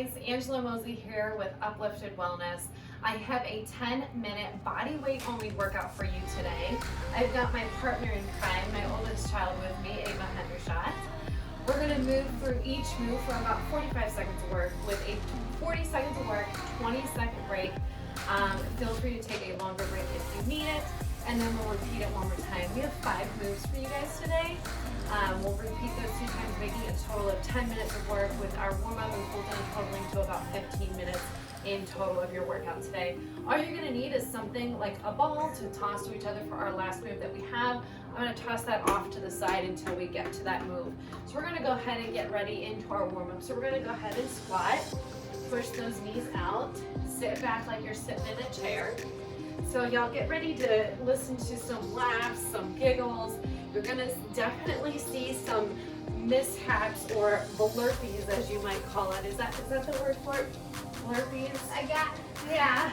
guys, Angela Mosley here with Uplifted Wellness. I have a 10-minute body weight only workout for you today. I've got my partner in crime, my oldest child with me, Ava Hendershot. We're going to move through each move for about 45 seconds of work with a 40 seconds of work, 20-second break. Feel free to take a longer break if you need it, and then we'll repeat it one more time. We have 5 moves for you guys today. We'll repeat those 2 times, making a total of 10 minutes of work with our warm-up and cool down totaling to about 15 minutes in total of your workout today. All you're going to need is something like a ball to toss to each other for our last move that we have. I'm going to toss that off to the side until we get to that move. So we're going to go ahead and get ready into our warm-up. So we're going to go ahead and squat, push those knees out, sit back like you're sitting in a chair. So y'all get ready to listen to some laughs, some giggles. You're gonna definitely see some mishaps or blurpees, as you might call it. Is that the word for it? Blurpees? Yeah.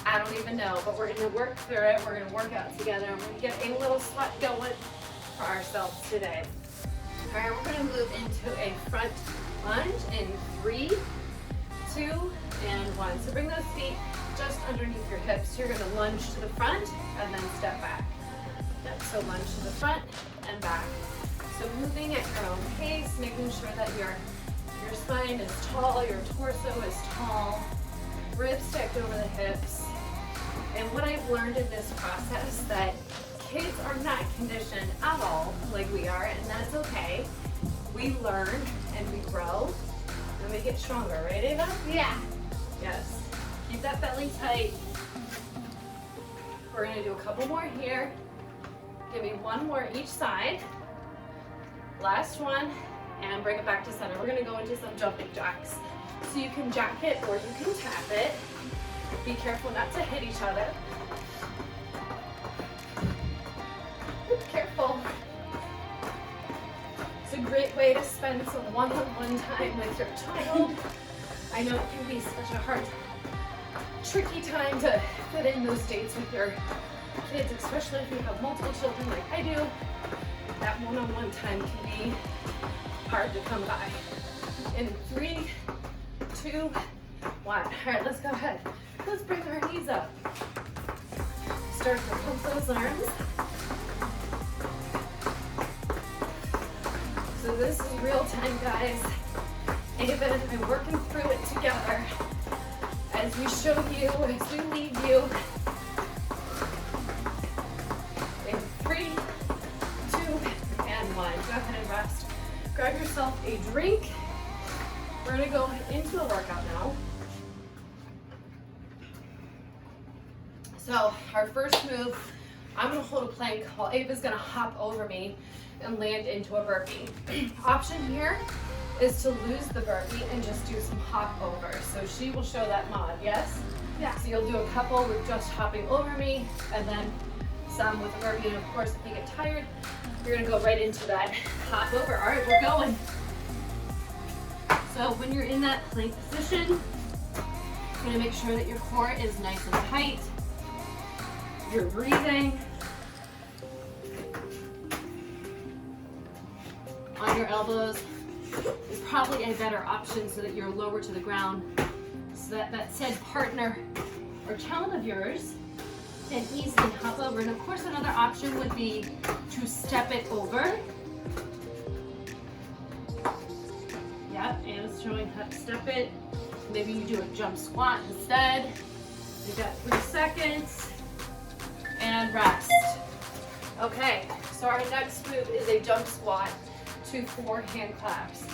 I don't even know, but we're gonna work through it. We're gonna work out together. I'm gonna get a little sweat going for ourselves today. All right, we're gonna move into a front lunge in 3, 2, and 1. So bring those feet just underneath your hips. You're gonna lunge to the front and then step back. Yep, so lunge to the front and back. So moving at your own pace, making sure that your spine is tall, your torso is tall, ribs stacked over the hips. And what I've learned in this process, that kids are not conditioned at all like we are, and that's okay. We learn and we grow and we get stronger, right, Ava? Yeah. Yes. Keep that belly tight. We're gonna do a couple more here. Give me 1 more each side. Last one, and bring it back to center. We're gonna go into some jumping jacks. So you can jack it or you can tap it. Be careful not to hit each other. Careful. It's a great way to spend some one-on-one time with your child. I know it can be such a hard, tricky time to fit in those dates with your kids, especially if you have multiple children like I do. That one-on-one time can be hard to come by. In 3, 2, 1. All right, let's go ahead. Let's bring our knees up. Start to pump those arms. So this is real time, guys. Ava and I are working through it together as we show you, as we lead you. In 3, 2, and 1. Go ahead and rest. Grab yourself a drink. We're gonna go into the workout now. So our first move, I'm gonna hold a plank while Ava's gonna hop over me and land into a burpee. Option here is to lose the burpee and just do some hop over. So she will show that mod, yes? Yeah. So you'll do a couple with just hopping over me, and then some with a burpee. And of course, if you get tired, you're gonna go right into that hop over. All right, we're going. So when you're in that plank position, you're gonna make sure that your core is nice and tight. You're breathing. On your elbows is probably a better option so that you're lower to the ground, so that that said partner or child of yours can easily hop over. And of course, another option would be to step it over. Yep, Anna's showing how to step it. Maybe you do a jump squat instead. You've got 3 seconds and rest. Okay, so our next move is a jump squat to 4 hand claps.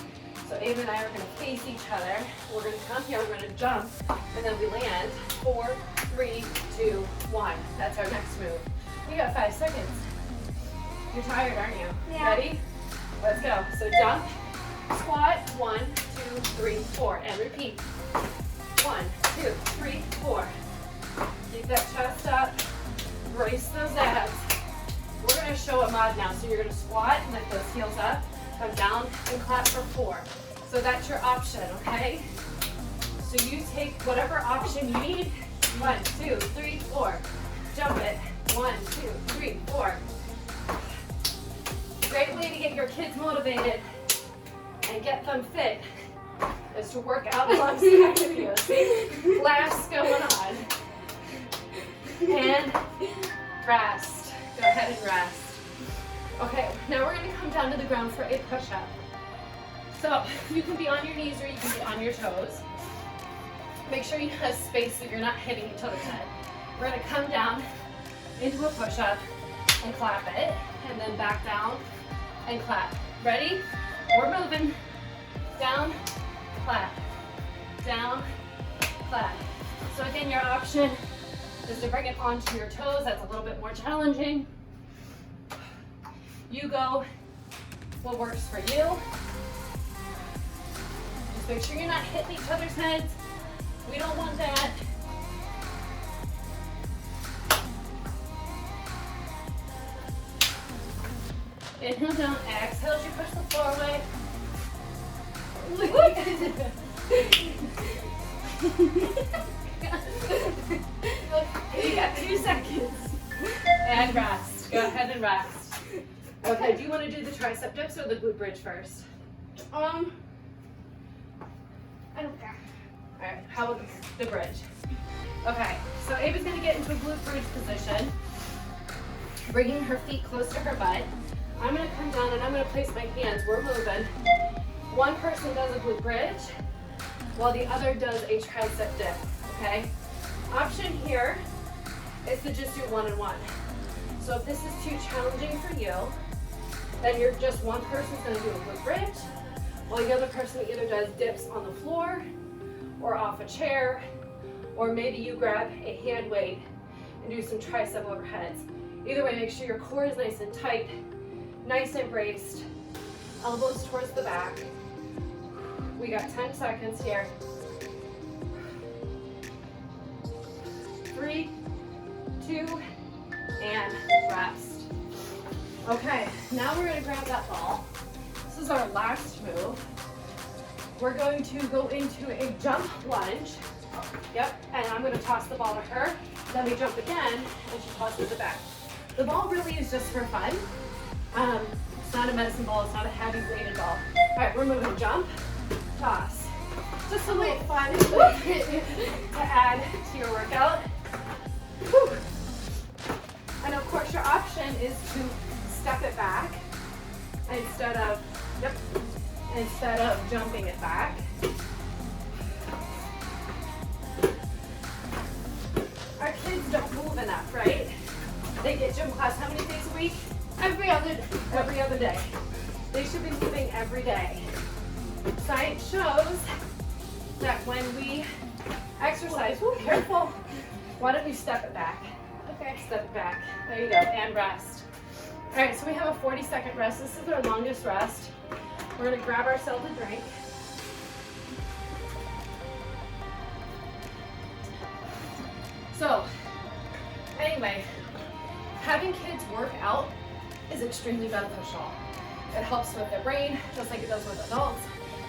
So Ava and I are going to face each other. We're going to come here, we're going to jump, and then we land. 4, 3, 2, 1. That's our next move. We got 5 seconds. You're tired, aren't you? Yeah. Ready? Let's go. So jump, squat, 1, 2, 3, 4, and repeat. 1, 2, 3, 4. Keep that chest up. Brace those abs. We're going to show a mod now. So you're going to squat, lift those heels up, come down, and clap for 4. So that's your option, okay? So you take whatever option you need. 1, 2, 3, 4. Jump it. 1, 2, 3, 4. Great way to get your kids motivated and get them fit is to work out alongside of you. See? Laughs going on. And rest. Go ahead and rest. Okay, now we're going to come down to the ground for a push-up. So you can be on your knees or you can be on your toes. Make sure you have space so you're not hitting each other's head. We're going to come down into a push-up and clap it, and then back down and clap. Ready? We're moving. Down, clap. Down, clap. So again, your option is to bring it onto your toes. That's a little bit more challenging. You go what works for you. Just make sure you're not hitting each other's heads. We don't want that. Inhale down, exhale as you push the floor away. You got 2 seconds. And rest. Go ahead and rest. Okay, do you want to do the tricep dips or the glute bridge first? I don't care. All right, how about the bridge? Okay, so Ava's going to get into a glute bridge position, bringing her feet close to her butt. I'm going to come down and I'm going to place my hands. We're moving. One person does a glute bridge while the other does a tricep dip, okay? Option here is to just do one and one. So if this is too challenging for you, then you're just one person's going to do a glute bridge while the other person either does dips on the floor or off a chair, or maybe you grab a hand weight and do some tricep overheads. Either way, make sure your core is nice and tight, nice and braced, elbows towards the back. We got 10 seconds here. 3, 2, and rest. Okay, now we're gonna grab that ball. This is our last move. We're going to go into a jump lunge. Yep, and I'm gonna toss the ball to her. Then we jump again, and she tosses it back. The ball really is just for fun. It's not a medicine ball, it's not a heavy weighted ball. All right, we're moving jump, toss. Just a little fun to add to your workout. Whew. And of course your option is to step it back instead of jumping it back. Our kids don't move enough, right? They get gym class how many days a week? Every other day. They should be moving every day. Science shows that when we exercise, careful. Why don't you step it back? Okay, step it back. There you go, and rest. All right, so we have a 40-second rest. This is our longest rest. We're gonna grab ourselves a drink. So, anyway, having kids work out is extremely beneficial. It helps with their brain, just like it does with adults.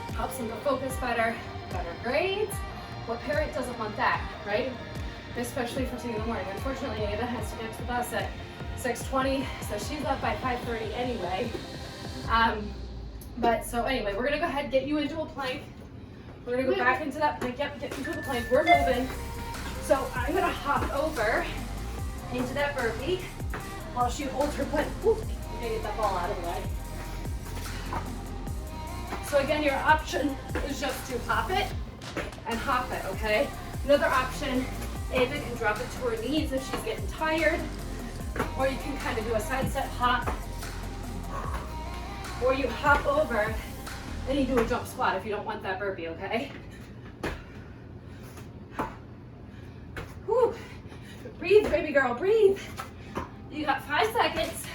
It helps them to focus better grades. What parent doesn't want that, right? Especially first thing in the morning. Unfortunately, Ava has to get to the bus at 6:20, so she's up by 5:30 anyway. So anyway, we're gonna go ahead and get you into a plank. We're gonna go back into that plank. Yep, get into the plank. We're moving. So I'm gonna hop over into that burpee while she holds her plank. Ooh, I'm gonna get that ball out of the way. So again, your option is just to hop it and hop it, okay? Another option, Ava can drop it to her knees if she's getting tired, or you can kind of do a side step hop, or you hop over and you do a jump squat if you don't want that burpee, okay? Whew. Breathe, baby girl, breathe. You got 5 seconds.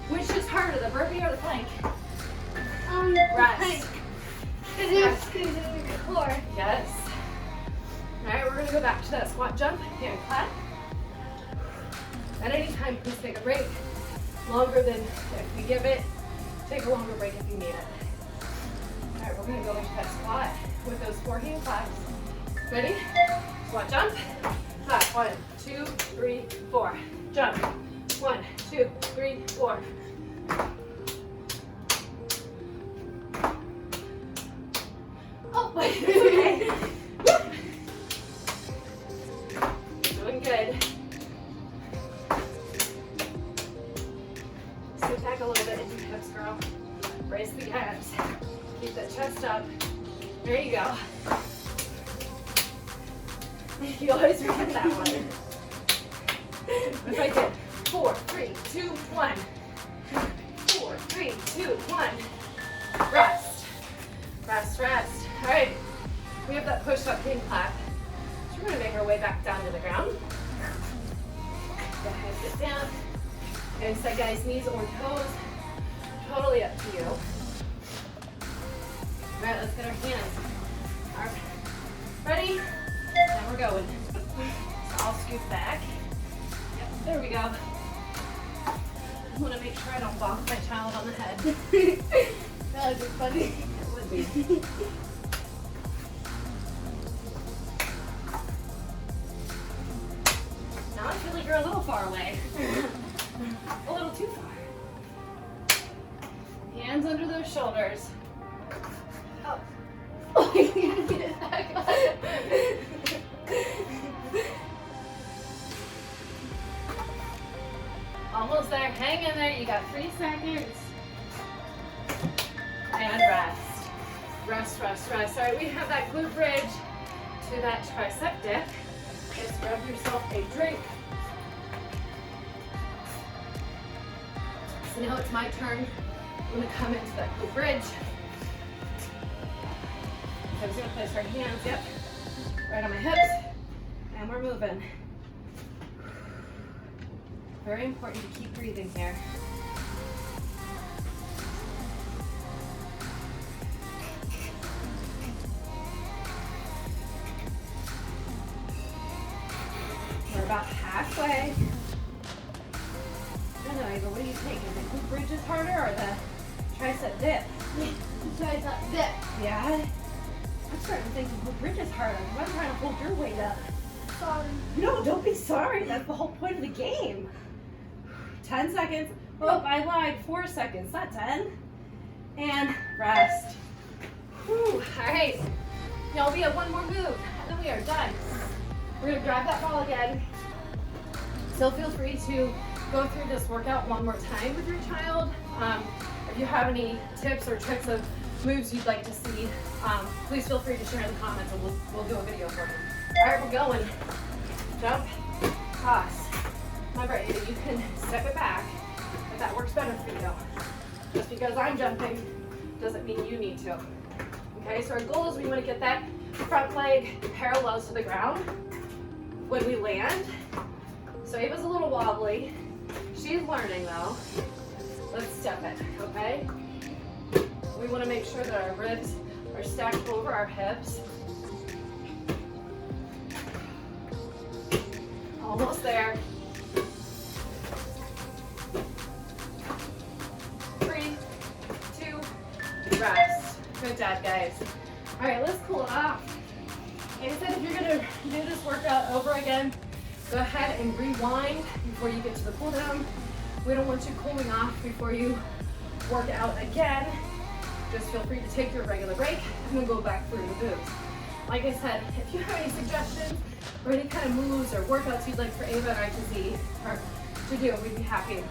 Which is harder, the burpee or the plank? Rest. Because it's squeezing the core. Yes. All right, we're gonna go back to that squat jump, hand clap. At any time, please take a break. Longer than if we give it, take a longer break if you need it. All right, we're gonna go into that squat with those 4 hand claps. Ready? Squat jump, clap, 1, 2, 3, 4. Jump, 1, 2, 3, 4. Oh, Okay. Doing good. Sit back a little bit into your hips, girl. Raise the abs. Keep that chest up. There you go. You always forget that one. If I did 4, 3, 2, 1. 4, 3, 2, 1. Rest. Rest, rest. All right. We have that push-up king clap. So we're going to make our way back down to the ground. Go ahead, sit down. And set guys, knees or toes. Totally up to you. All right, let's get our hands. All right. Ready? Now we're going. So I'll scoot back. Yep, there we go. I want to make sure I don't bonk my child on the head. That would be funny. It would be. Now I feel like you're a little far away. A little too far. Hands under those shoulders. Oh. Oh, you need to get it back up. Almost there. Hang in there. You got 3 seconds. And rest. Rest, rest, rest. All right, we have that glute bridge to that tricep dip. Just grab yourself a drink. So now it's my turn. I'm going to come into that glute bridge. I'm just going to place our hands, yep, right on my hips. And we're moving. Very important to keep breathing here. We're about halfway. I don't know, Ava, what do you think? Is the glute bridge harder or the tricep dip? The tricep dip. Yeah? I'm starting to think the glute bridge is harder. I'm trying to hold your weight up. Sorry. No, don't be sorry. That's the whole point of the game. 10 seconds. Oh, I lied. 4 seconds, not 10. And rest. Whew. All right. Y'all, we have one more move, and then we are done. We're going to grab that ball again. Still feel free to go through this workout one more time with your child. If you have any tips or tricks of moves you'd like to see, please feel free to share in the comments, and we'll do a video for you. All right, we're going. Jump, toss. Remember, Ava, you can step it back if that works better for you. Just because I'm jumping doesn't mean you need to. Okay, so our goal is we want to get that front leg parallel to the ground when we land. So Ava's a little wobbly. She's learning though. Let's step it, okay? We want to make sure that our ribs are stacked over our hips. Almost there. 3, 2, rest. Good job, guys. All right, let's cool it off. Like I said, if you're gonna do this workout over again, go ahead and rewind before you get to the cool down. We don't want you cooling off before you work out again. Just feel free to take your regular break and then go back through the moves. Like I said, if you have any suggestions or any kind of moves or workouts you'd like for Ava and I to see or to do, we'd be happy.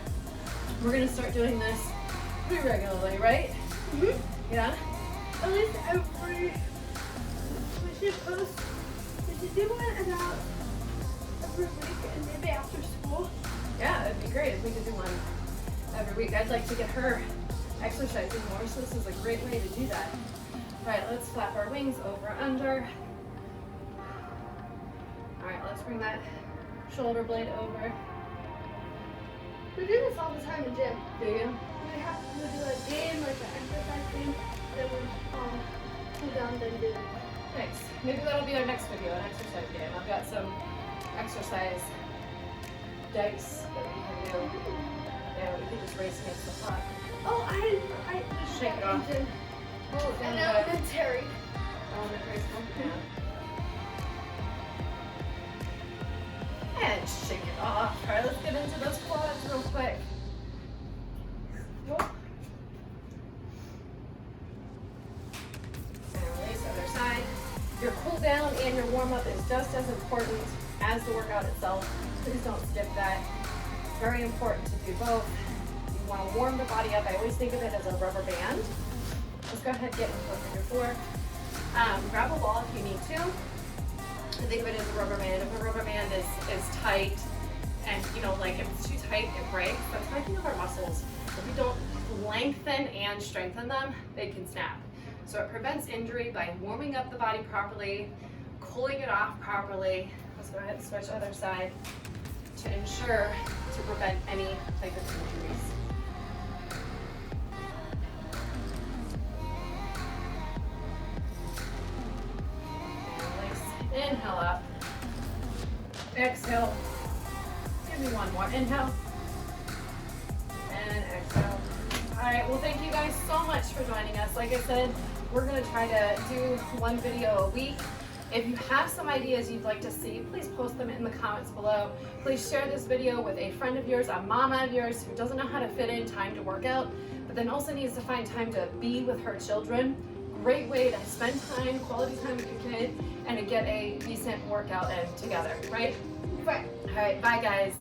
We're gonna start doing this pretty regularly, right? Mm-hmm. Yeah? At least every. We should do one about every week and maybe after school. Yeah, it'd be great if we could do one every week. I'd like to get her exercising more, so this is a great way to do that. All right, let's flap our wings over, under. All right, let's bring that shoulder blade over. We do this all the time in gym. Do you? We have to do a game, like an exercise game, then we cool down, then do it. Nice. Maybe that'll be our next video, an exercise game. I've got some exercise dice that we can do. Yeah, we can just race against the clock. Oh, I Shake it off. Oh, down and the- elementary. Elementary school. Yeah. And shake it off. All right, let's get into those quads real quick. Whoop. And release other side. cool down and your warm-up is just as important as the workout itself. Please don't skip that. It's very important to do both. You want to warm the body up. I always think of it as a rubber band. Let's go ahead and get into figure 4. Grab a ball if you need to. Think of it as a rubber band. If a rubber band is tight and, you know, like if it's too tight, it breaks. That's how I think of our muscles. If we don't lengthen and strengthen them, they can snap. So it prevents injury by warming up the body properly, cooling it off properly. Let's go ahead and switch other side to ensure to prevent any type of injuries. Inhale up. Exhale. Give me one more. Inhale. And exhale. All right, well, thank you guys so much for joining us. Like I said, we're going to try to do one video a week. If you have some ideas you'd like to see, please post them in the comments below. Please share this video with a friend of yours, a mama of yours who doesn't know how to fit in time to work out, but then also needs to find time to be with her children. Great way to spend time, quality time with your kid, and to get a decent workout in together, right? Right. All right, bye guys.